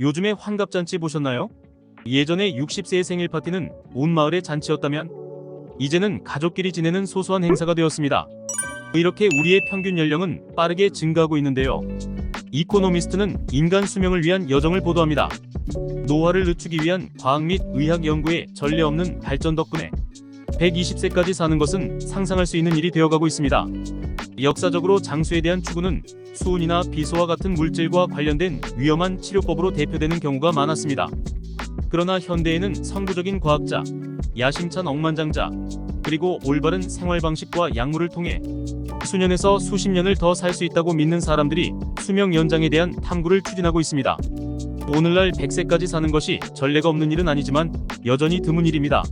요즘에 환갑잔치 보셨나요? 예전에 60세의 생일 파티는 온 마을의 잔치였다면 이제는 가족끼리 지내는 소소한 행사가 되었습니다. 이렇게 우리의 평균 연령은 빠르게 증가하고 있는데요. 이코노미스트는 인간 수명을 위한 여정을 보도합니다. 노화를 늦추기 위한 과학 및 의학 연구의 전례 없는 발전 덕분에 120세까지 사는 것은 상상할 수 있는 일이 되어가고 있습니다. 역사적으로 장수에 대한 추구는 수은이나 비소와 같은 물질과 관련된 위험한 치료법으로 대표되는 경우가 많았습니다. 그러나 현대에는 선구적인 과학자, 야심찬 억만장자, 그리고 올바른 생활 방식과 약물을 통해 수년에서 수십 년을 더 살 수 있다고 믿는 사람들이 수명 연장에 대한 탐구를 추진하고 있습니다. 오늘날 100세까지 사는 것이 전례가 없는 일은 아니지만 여전히 드문 일입니다.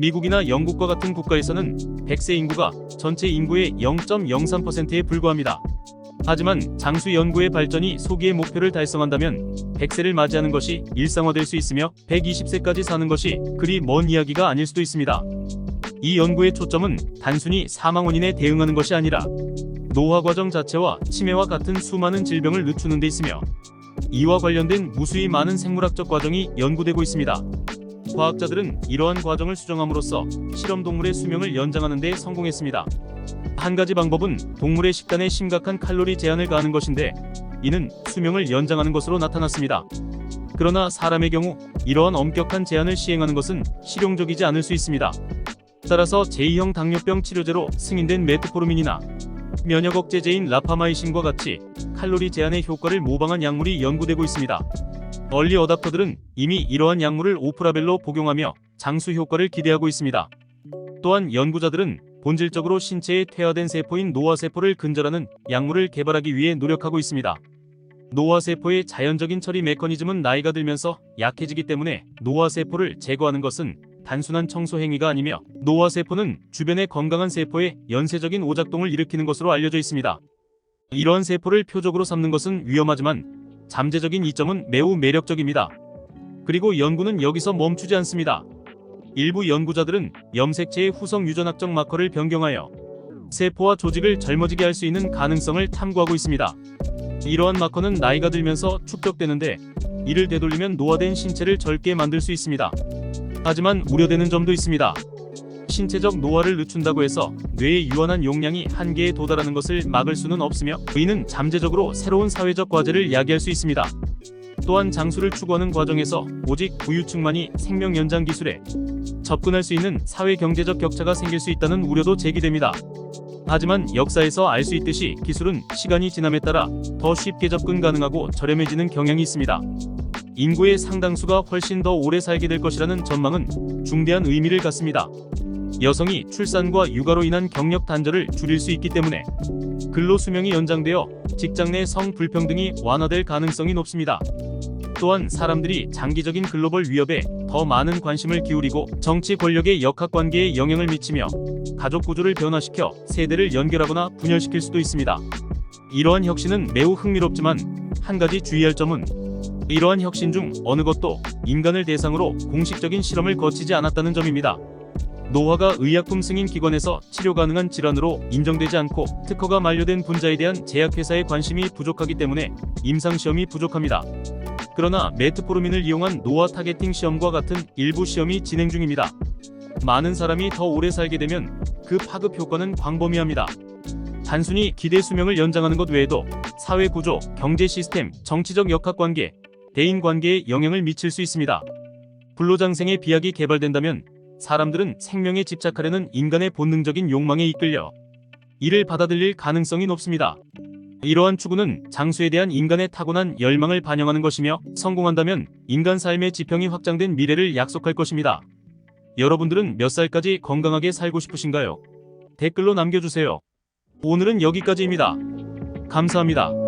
미국이나 영국과 같은 국가에서는 100세 인구가 전체 인구의 0.03%에 불과합니다. 하지만 장수 연구의 발전이 소기의 목표를 달성한다면 100세를 맞이하는 것이 일상화될 수 있으며 120세까지 사는 것이 그리 먼 이야기가 아닐 수도 있습니다. 이 연구의 초점은 단순히 사망 원인에 대응하는 것이 아니라 노화 과정 자체와 치매와 같은 수많은 질병을 늦추는 데 있으며 이와 관련된 무수히 많은 생물학적 과정이 연구되고 있습니다. 과학자들은 이러한 과정을 수정함으로써 실험 동물의 수명을 연장하는 데 성공했습니다. 한 가지 방법은 동물의 식단에 심각한 칼로리 제한을 가하는 것인데 이는 수명을 연장하는 것으로 나타났습니다. 그러나 사람의 경우 이러한 엄격한 제한을 시행하는 것은 실용적이지 않을 수 있습니다. 따라서 제2형 당뇨병 치료제로 승인된 메트포르민이나 면역 억제제인 라파마이신과 같이 칼로리 제한의 효과를 모방한 약물이 연구되고 있습니다. 얼리 어답터들은 이미 이러한 약물을 오프라벨로 복용하며 장수 효과를 기대하고 있습니다. 또한 연구자들은 본질적으로 신체에 퇴화된 세포인 노화세포를 근절하는 약물을 개발하기 위해 노력하고 있습니다. 노화세포의 자연적인 처리 메커니즘은 나이가 들면서 약해지기 때문에 노화세포를 제거하는 것은 단순한 청소 행위가 아니며 노화세포는 주변의 건강한 세포에 연쇄적인 오작동을 일으키는 것으로 알려져 있습니다. 이러한 세포를 표적으로 삼는 것은 위험하지만 잠재적인 이점은 매우 매력적입니다. 그리고 연구는 여기서 멈추지 않습니다. 일부 연구자들은 염색체의 후성 유전학적 마커를 변경하여 세포와 조직을 젊어지게 할 수 있는 가능성을 탐구하고 있습니다. 이러한 마커는 나이가 들면서 축적되는데 이를 되돌리면 노화된 신체를 젊게 만들 수 있습니다. 하지만 우려되는 점도 있습니다. 신체적 노화를 늦춘다고 해서 뇌의 유한한 용량이 한계에 도달하는 것을 막을 수는 없으며 이는 잠재적으로 새로운 사회적 과제를 야기할 수 있습니다. 또한 장수를 추구하는 과정에서 오직 부유층만이 생명 연장 기술에 접근할 수 있는 사회 경제적 격차가 생길 수 있다는 우려도 제기됩니다. 하지만 역사에서 알 수 있듯이 기술은 시간이 지남에 따라 더 쉽게 접근 가능하고 저렴해지는 경향이 있습니다. 인구의 상당수가 훨씬 더 오래 살게 될 것이라는 전망은 중대한 의미를 갖습니다. 여성이 출산과 육아로 인한 경력 단절을 줄일 수 있기 때문에 근로 수명이 연장되어 직장 내 성불평등이 완화될 가능성이 높습니다. 또한 사람들이 장기적인 글로벌 위협에 더 많은 관심을 기울이고 정치 권력의 역학관계에 영향을 미치며 가족 구조를 변화시켜 세대를 연결하거나 분열시킬 수도 있습니다. 이러한 혁신은 매우 흥미롭지만 한 가지 주의할 점은 이러한 혁신 중 어느 것도 인간을 대상으로 공식적인 실험을 거치지 않았다는 점입니다. 노화가 의약품 승인 기관에서 치료 가능한 질환으로 인정되지 않고 특허가 만료된 분자에 대한 제약회사의 관심이 부족하기 때문에 임상시험이 부족합니다. 그러나 메트포르민을 이용한 노화 타겟팅 시험과 같은 일부 시험이 진행 중입니다. 많은 사람이 더 오래 살게 되면 그 파급 효과는 광범위합니다. 단순히 기대 수명을 연장하는 것 외에도 사회 구조, 경제 시스템, 정치적 역학관계, 대인 관계에 영향을 미칠 수 있습니다. 불로장생의 비약이 개발된다면 사람들은 생명에 집착하려는 인간의 본능적인 욕망에 이끌려 이를 받아들일 가능성이 높습니다. 이러한 추구는 장수에 대한 인간의 타고난 열망을 반영하는 것이며 성공한다면 인간 삶의 지평이 확장된 미래를 약속할 것입니다. 여러분들은 몇 살까지 건강하게 살고 싶으신가요? 댓글로 남겨주세요. 오늘은 여기까지입니다. 감사합니다.